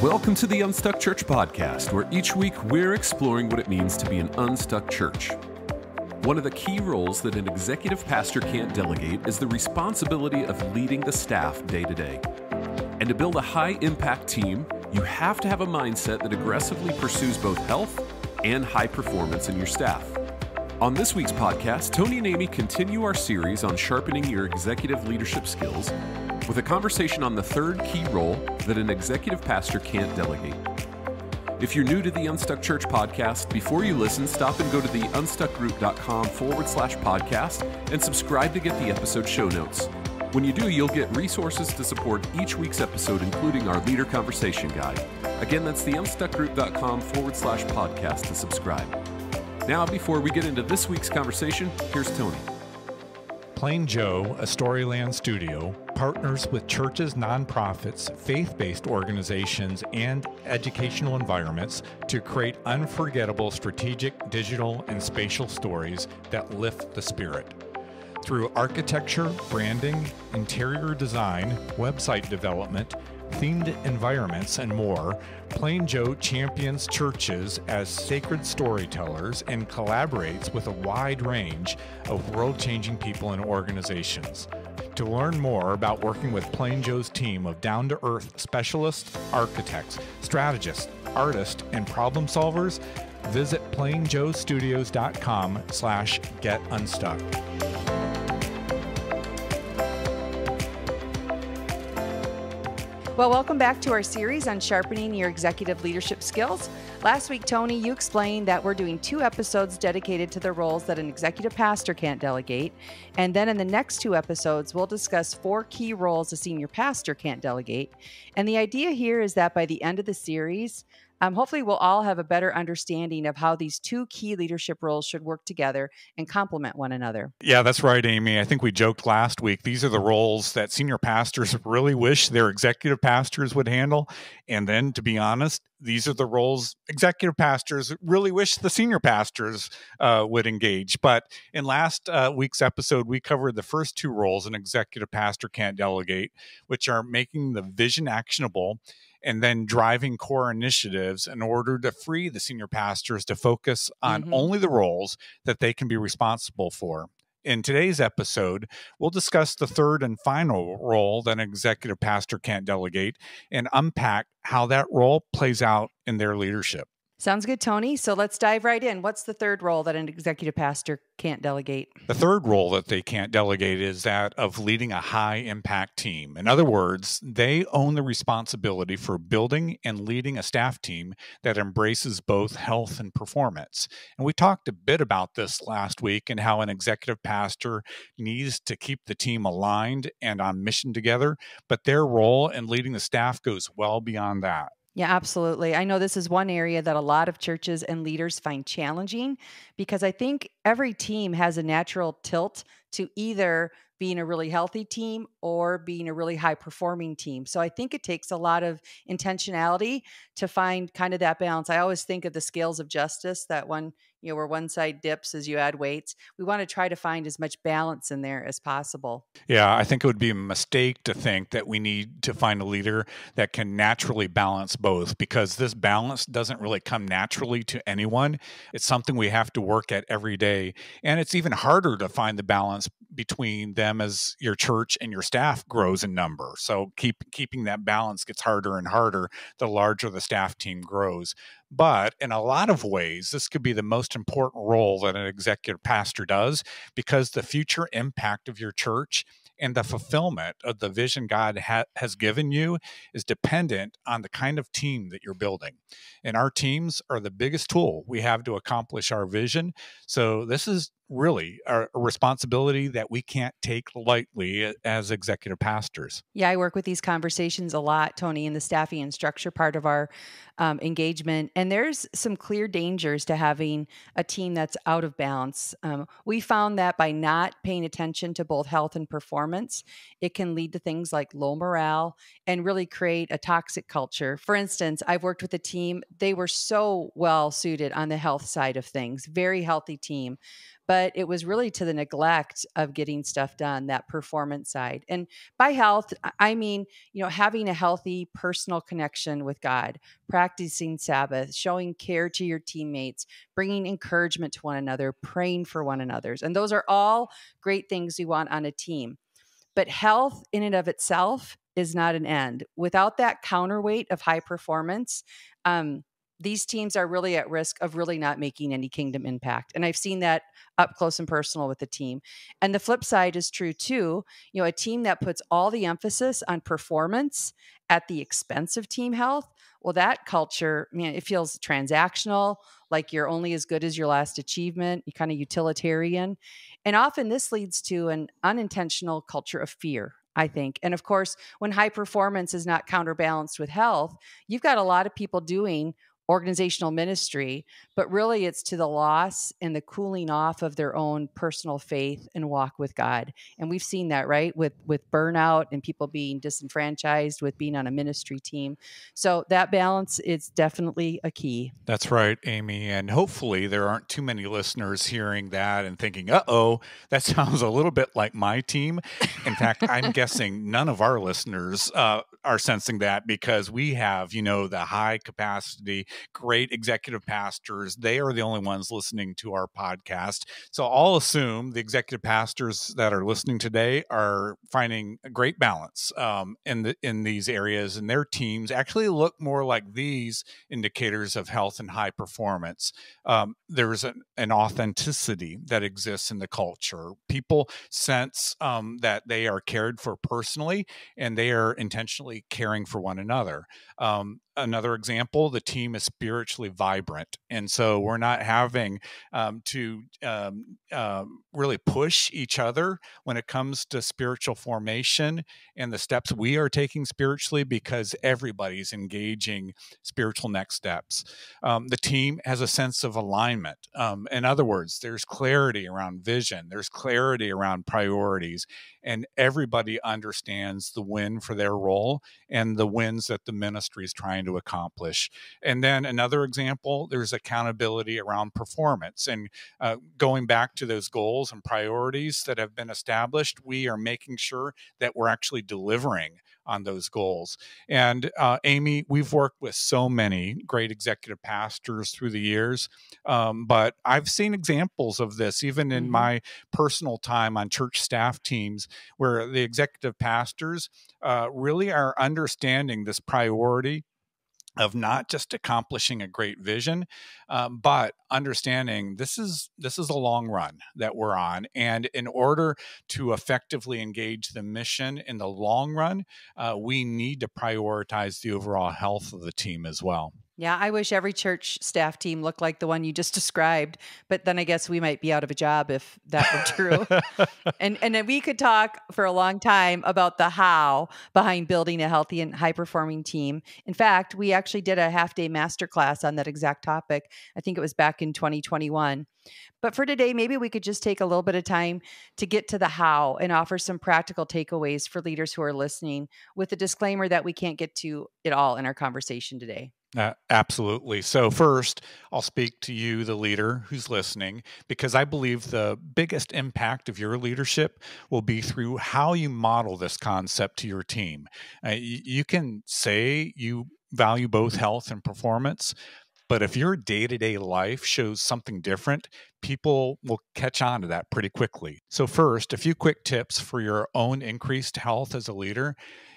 Welcome to the Unstuck Church podcast, where each week we're exploring what it means to be an unstuck church. One of the key roles that an executive pastor can't delegate is the responsibility of leading the staff day to day. And to build a high-impact team, you have to have a mindset that aggressively pursues both health and high performance in your staff. On this week's podcast, Tony and Amy continue our series on sharpening your executive leadership skills with a conversation on the third key role that an executive pastor can't delegate. If you're new to the Unstuck Church podcast, before you listen, stop and go to the unstuckgroup.com/podcast and subscribe to get the episode show notes. When you do, you'll get resources to support each week's episode, including our leader conversation guide. Again, that's the unstuckgroup.com/podcast to subscribe. Now, before we get into this week's conversation, here's Tony. PlainJoe, a Storyland Studio, partners with churches, nonprofits, faith-based organizations, and educational environments to create unforgettable strategic, digital, and spatial stories that lift the spirit. Through architecture, branding, interior design, website development, themed environments, and more, PlainJoe champions churches as sacred storytellers and collaborates with a wide range of world-changing people and organizations. To learn more about working with PlainJoe's team of down-to-earth specialists, architects, strategists, artists, and problem solvers, visit plainjoestudios.com/getunstuck. Well, welcome back to our series on sharpening your executive leadership skills. Last week, Tony, you explained that we're doing 2 episodes dedicated to the roles that an executive pastor can't delegate. And then in the next 2 episodes, we'll discuss 4 key roles a senior pastor can't delegate. And the idea here is that by the end of the series, hopefully we'll all have a better understanding of how these 2 key leadership roles should work together and complement one another. Yeah, that's right, Amy. I think we joked last week. These are the roles that senior pastors really wish their executive pastors would handle. And then, to be honest, these are the roles executive pastors really wish the senior pastors would engage. But in last week's episode, we covered the first 2 roles an executive pastor can't delegate, which are making the vision actionable and then driving core initiatives in order to free the senior pastors to focus on only the roles that they can be responsible for. In today's episode, we'll discuss the third and final role that an executive pastor can't delegate and unpack how that role plays out in their leadership. Sounds good, Tony. So let's dive right in. What's the third role that an executive pastor can't delegate? The third role that they can't delegate is that of leading a high-impact team. In other words, they own the responsibility for building and leading a staff team that embraces both health and performance. And we talked a bit about this last week and how an executive pastor needs to keep the team aligned and on mission together, but their role in leading the staff goes well beyond that. Yeah, absolutely. I know this is one area that a lot of churches and leaders find challenging because I think every team has a natural tilt to either being a really healthy team or being a really high performing team. So I think it takes a lot of intentionality to find kind of that balance. I always think of the scales of justice, that one, where one side dips as you add weights. We want to try to find as much balance in there as possible. Yeah, I think it would be a mistake to think that we need to find a leader that can naturally balance both, because this balance doesn't really come naturally to anyone. It's something we have to work at every day. And it's even harder to find the balance between them as your church and your staff grows in number. So keeping that balance gets harder and harder the larger the staff team grows. But in a lot of ways, this could be the most important role that an executive pastor does, because the future impact of your church and the fulfillment of the vision God has given you is dependent on the kind of team that you're building. And our teams are the biggest tool we have to accomplish our vision. So this is really a responsibility that we can't take lightly as executive pastors. Yeah, I work with these conversations a lot, Tony, in the staffing and structure part of our engagement. And there's some clear dangers to having a team that's out of balance. We found that by not paying attention to both health and performance, it can lead to things like low morale and really create a toxic culture. For instance, I've worked with a team, they were so well suited on the health side of things, very healthy team. but it was really to the neglect of getting stuff done, that performance side. And by health, I mean, having a healthy personal connection with God, practicing Sabbath, showing care to your teammates, bringing encouragement to one another, praying for one another. And those are all great things we want on a team. But health in and of itself is not an end. Without that counterweight of high performance, these teams are really at risk of really not making any kingdom impact. And I've seen that up close and personal with the team. And the flip side is true too. A team that puts all the emphasis on performance at the expense of team health, well, that culture, man, it feels transactional, like you're only as good as your last achievement, you kind of utilitarian. And often this leads to an unintentional culture of fear, I think. And of course, when high performance is not counterbalanced with health, you've got a lot of people doing organizational ministry, but really it's to the loss and the cooling off of their own personal faith and walk with God. And we've seen that, right? With burnout and people being disenfranchised with being on a ministry team. So that balance is definitely a key. That's right, Amy. And hopefully there aren't too many listeners hearing that and thinking, uh-oh, that sounds a little bit like my team. In fact, I'm guessing none of our listeners are sensing that, because we have, the high capacity, great executive pastors. They are the only ones listening to our podcast. So I'll assume the executive pastors that are listening today are finding a great balance in these areas, and their teams actually look more like these indicators of health and high performance. There's an authenticity that exists in the culture. People sense that they are cared for personally, and they are intentionally caring for one another. Another example, the team is spiritually vibrant. And so we're not having to really push each other when it comes to spiritual formation and the steps we are taking spiritually, because everybody's engaging spiritual next steps. The team has a sense of alignment. In other words, there's clarity around vision, there's clarity around priorities, and everybody understands the win for their role and the wins that the ministry is trying to accomplish. And then another example, there's accountability around performance. And going back to those goals and priorities that have been established, we are making sure that we're actually delivering on those goals. And Amy, we've worked with so many great executive pastors through the years, but I've seen examples of this even in my personal time on church staff teams, where the executive pastors really are understanding this priority of not just accomplishing a great vision, but understanding this is a long run that we're on. And in order to effectively engage the mission in the long run, we need to prioritize the overall health of the team as well. Yeah, I wish every church staff team looked like the one you just described, but then I guess we might be out of a job if that were true. And then we could talk for a long time about the how behind building a healthy and high-performing team. In fact, we actually did a half-day masterclass on that exact topic. I think it was back in 2021. But for today, maybe we could just take a little bit of time to get to the how and offer some practical takeaways for leaders who are listening, with the disclaimer that we can't get to it all in our conversation today. Absolutely. So first, I'll speak to you, the leader who's listening, because I believe the biggest impact of your leadership will be through how you model this concept to your team. You can say you value both health and performance, but if your day-to-day life shows something different, people will catch on to that pretty quickly. So first, a few quick tips for your own increased health as a leader.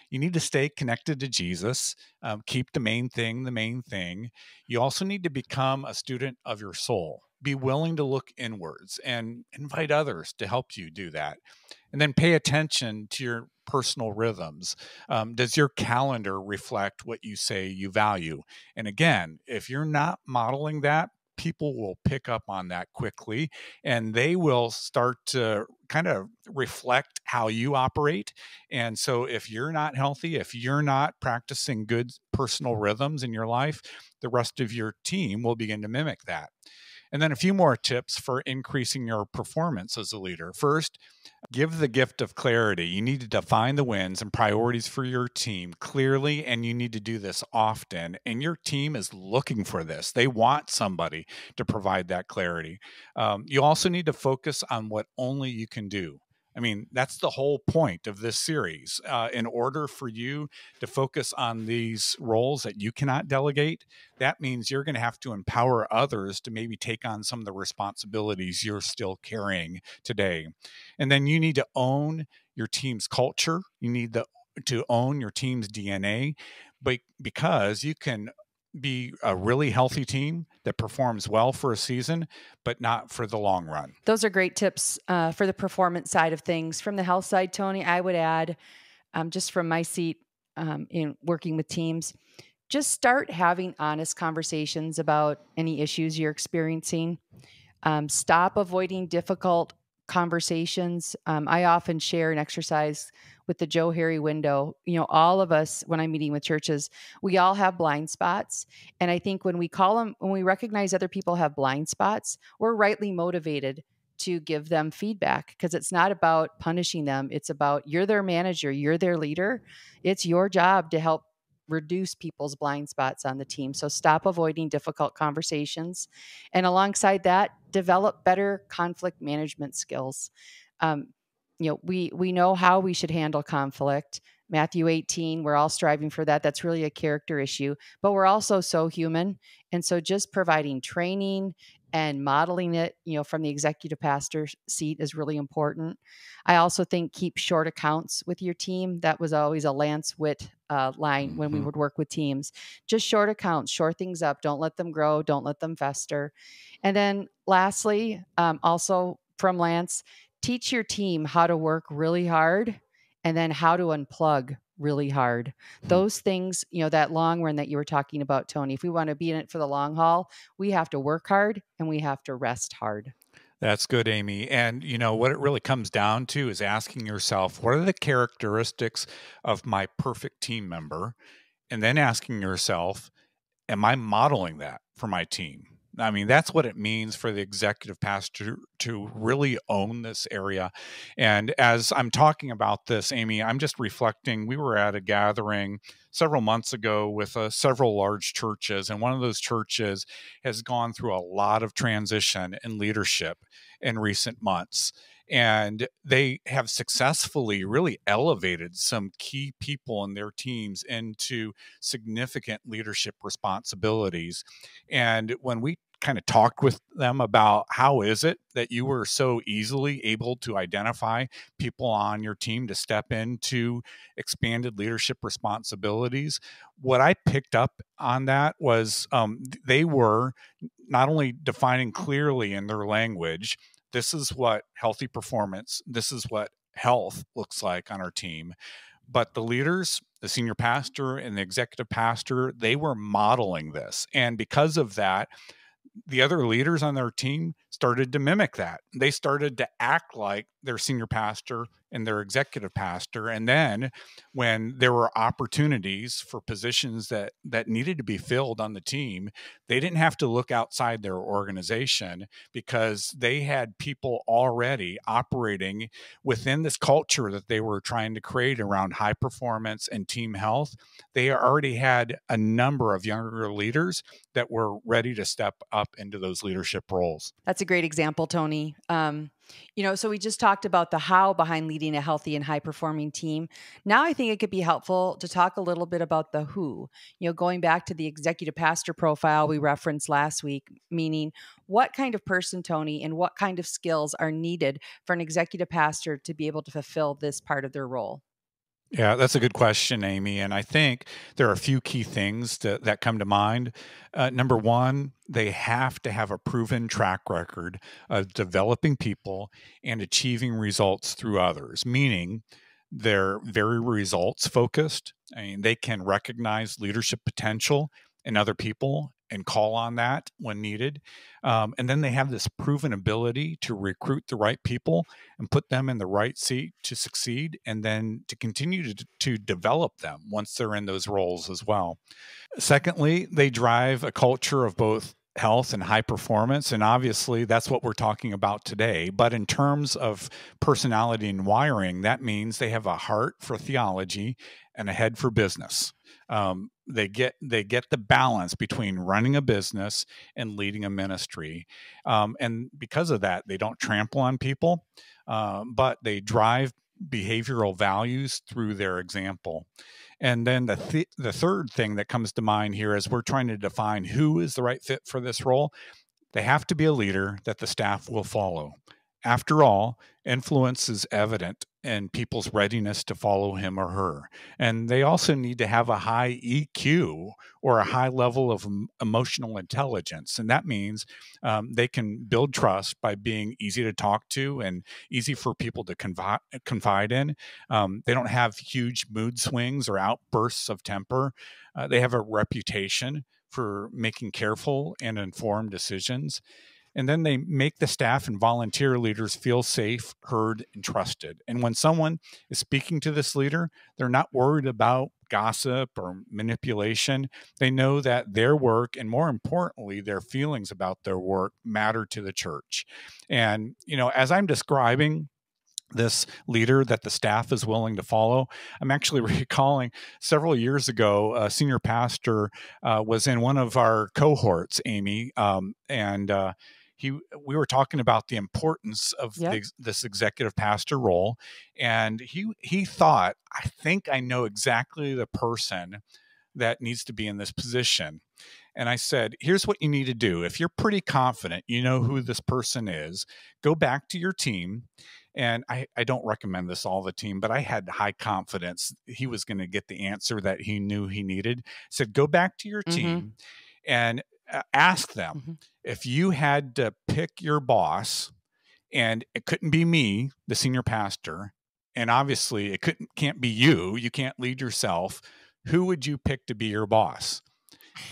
You need to stay connected to Jesus. Keep the main thing the main thing. You also need to become a student of your soul. Be willing to look inwards and invite others to help you do that. And then pay attention to your personal rhythms. Does your calendar reflect what you say you value? And again, if you're not modeling that, people will pick up on that quickly, and they will start to kind of reflect how you operate. And so if you're not healthy, if you're not practicing good personal rhythms in your life, the rest of your team will begin to mimic that. And then a few more tips for increasing your performance as a leader. First, Give the gift of clarity. You need to define the wins and priorities for your team clearly, and you need to do this often. And your team is looking for this. They want somebody to provide that clarity. You also need to focus on what only you can do. I mean, that's the whole point of this series. In order for you to focus on these roles that you cannot delegate, that means you're going to have to empower others to maybe take on some of the responsibilities you're still carrying today. And then you need to own your team's culture. You need to own your team's DNA, but because you can be a really healthy team that performs well for a season, but not for the long run. Those are great tips for the performance side of things. From the health side, Tony, I would add, just from my seat in working with teams, just start having honest conversations about any issues you're experiencing. Stop avoiding difficult conversations. I often share an exercise with the Joe Harry window. You know, all of us, when I'm meeting with churches, we all have blind spots. And I think when we when we recognize other people have blind spots, we're rightly motivated to give them feedback, because it's not about punishing them. It's about, you're their manager, you're their leader. It's your job to help reduce people's blind spots on the team. So stop avoiding difficult conversations. And alongside that, develop better conflict management skills. We know how we should handle conflict. Matthew 18, we're all striving for that. That's really a character issue, but we're also so human. And so just providing training and modeling it, from the executive pastor seat is really important. I also think keep short accounts with your team. That was always a Lance Witt line when we would work with teams. Just short accounts, short things up. Don't let them grow. Don't let them fester. And then lastly, also from Lance, teach your team how to work really hard and then how to unplug really hard. Those things, that long run that you were talking about, Tony, if we want to be in it for the long haul, we have to work hard and we have to rest hard. That's good, Amy. And what it really comes down to is asking yourself, what are the characteristics of my perfect team member? And then asking yourself, am I modeling that for my team? I mean, that's what it means for the executive pastor to really own this area. And as I'm talking about this, Amy, I'm just reflecting. We were at a gathering several months ago with several large churches, and one of those churches has gone through a lot of transition in leadership in recent months. And they have successfully really elevated some key people in their teams into significant leadership responsibilities. And when we kind of talked with them about how is it that you were so easily able to identify people on your team to step into expanded leadership responsibilities, what I picked up on that was they were not only defining clearly in their language, this is what healthy performance, this is what health looks like on our team. But the leaders, the senior pastor and the executive pastor, they were modeling this. And because of that, the other leaders on their team started to mimic that. They started to act like their senior pastor and their executive pastor. And then when there were opportunities for positions that needed to be filled on the team, they didn't have to look outside their organization because they had people already operating within this culture that they were trying to create around high performance and team health. They already had a number of younger leaders that were ready to step up into those leadership roles. That's a great example, Tony. So we just talked about the how behind leading a healthy and high-performing team. Now I think it could be helpful to talk a little bit about the who. Going back to the executive pastor profile we referenced last week, meaning what kind of person, Tony, and what kind of skills are needed for an executive pastor to be able to fulfill this part of their role? Yeah, that's a good question, Amy. And I think there are a few key things that come to mind. Number one, they have to have a proven track record of developing people and achieving results through others, meaning they're very results focused. I mean, they can recognize leadership potential in other people and call on that when needed. And then they have this proven ability to recruit the right people and put them in the right seat to succeed, and then to continue to develop them once they're in those roles as well. Secondly, they drive a culture of both health and high performance. And obviously that's what we're talking about today. But in terms of personality and wiring, that means they have a heart for theology and a head for business. They get the balance between running a business and leading a ministry. And because of that, they don't trample on people, but they drive behavioral values through their example. And then the third thing that comes to mind here as we're trying to define who is the right fit for this role, they have to be a leader that the staff will follow. After all, influence is evident in people's readiness to follow him or her. And they also need to have a high EQ, or a high level of emotional intelligence. And that means they can build trust by being easy to talk to and easy for people to confide in. They don't have huge mood swings or outbursts of temper. They have a reputation for making careful and informed decisions. And then they make the staff and volunteer leaders feel safe, heard, and trusted. And when someone is speaking to this leader, they're not worried about gossip or manipulation. They know that their work, and more importantly, their feelings about their work, matter to the church. And, as I'm describing this leader that the staff is willing to follow, I'm actually recalling several years ago, a senior pastor was in one of our cohorts, Amy, we were talking about the importance of this executive pastor role, and he thought, I think I know exactly the person that needs to be in this position. And I said, here's what you need to do. If you're pretty confident you know who this person is, go back to your team. And I don't recommend this all the team, but I had high confidence he was going to get the answer that he knew he needed. I said, go back to your team and ask them if you had to pick your boss, and it couldn't be me, the senior pastor, and obviously it can't be you. You can't lead yourself. Who would you pick to be your boss?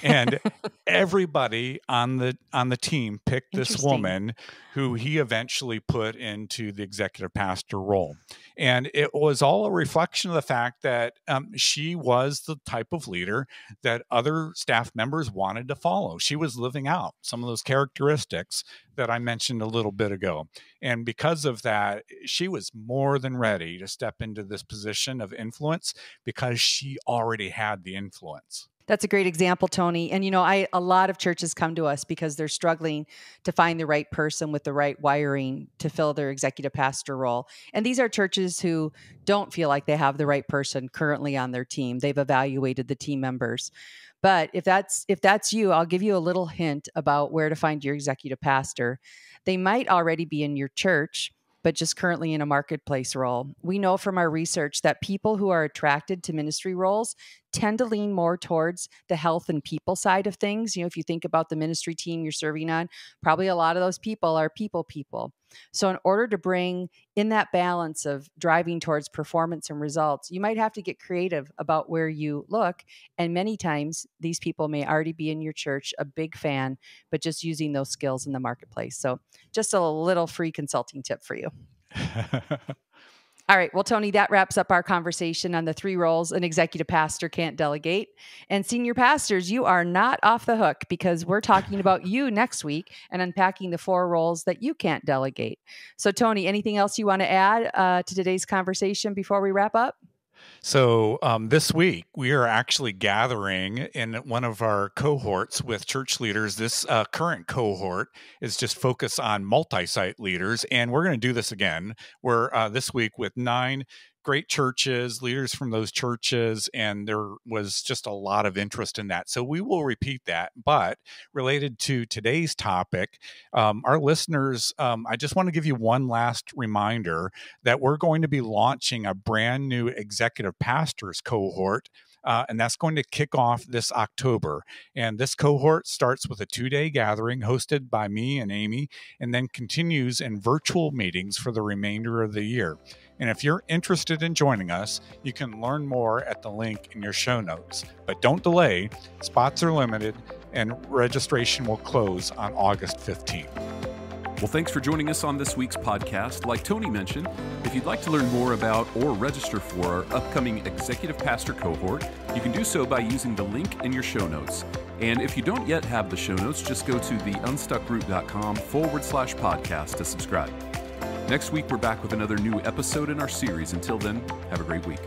And everybody on the team picked this woman who he eventually put into the executive pastor role. And it was all a reflection of the fact that she was the type of leader that other staff members wanted to follow. She was living out some of those characteristics that I mentioned a little bit ago. And because of that, she was more than ready to step into this position of influence because she already had the influence. That's a great example, Tony. And, a lot of churches come to us because they're struggling to find the right person with the right wiring to fill their executive pastor role. And these are churches who don't feel like they have the right person currently on their team. They've evaluated the team members. But if that's you, I'll give you a little hint about where to find your executive pastor. They might already be in your church, but just currently in a marketplace role. We know from our research that people who are attracted to ministry roles tend to lean more towards the health and people side of things. If you think about the ministry team you're serving on, probably a lot of those people are people. So in order to bring in that balance of driving towards performance and results, you might have to get creative about where you look. And many times these people may already be in your church, a big fan, but just using those skills in the marketplace. So just a little free consulting tip for you. All right. Well, Tony, that wraps up our conversation on the 3 roles an executive pastor can't delegate. And senior pastors, you are not off the hook because we're talking about you next week and unpacking the 4 roles that you can't delegate. So, Tony, anything else you want to add to today's conversation before we wrap up? So this week, we are actually gathering in one of our cohorts with church leaders. This current cohort is just focused on multi-site leaders, and we're going to do this again. We're this week with 9 great churches, leaders from those churches, and there was just a lot of interest in that. So we will repeat that. But related to today's topic, our listeners, I just want to give you one last reminder that we're going to be launching a brand new executive pastors cohort. And that's going to kick off this October. And this cohort starts with a 2-day gathering hosted by me and Amy, and then continues in virtual meetings for the remainder of the year. And if you're interested in joining us, you can learn more at the link in your show notes. But don't delay, spots are limited, and registration will close on August 15th. Well, thanks for joining us on this week's podcast. Like Tony mentioned, if you'd like to learn more about or register for our upcoming Executive Pastor cohort, you can do so by using the link in your show notes. And if you don't yet have the show notes, just go to theunstuckgroup.com/podcast to subscribe. Next week, we're back with another new episode in our series. Until then, have a great week.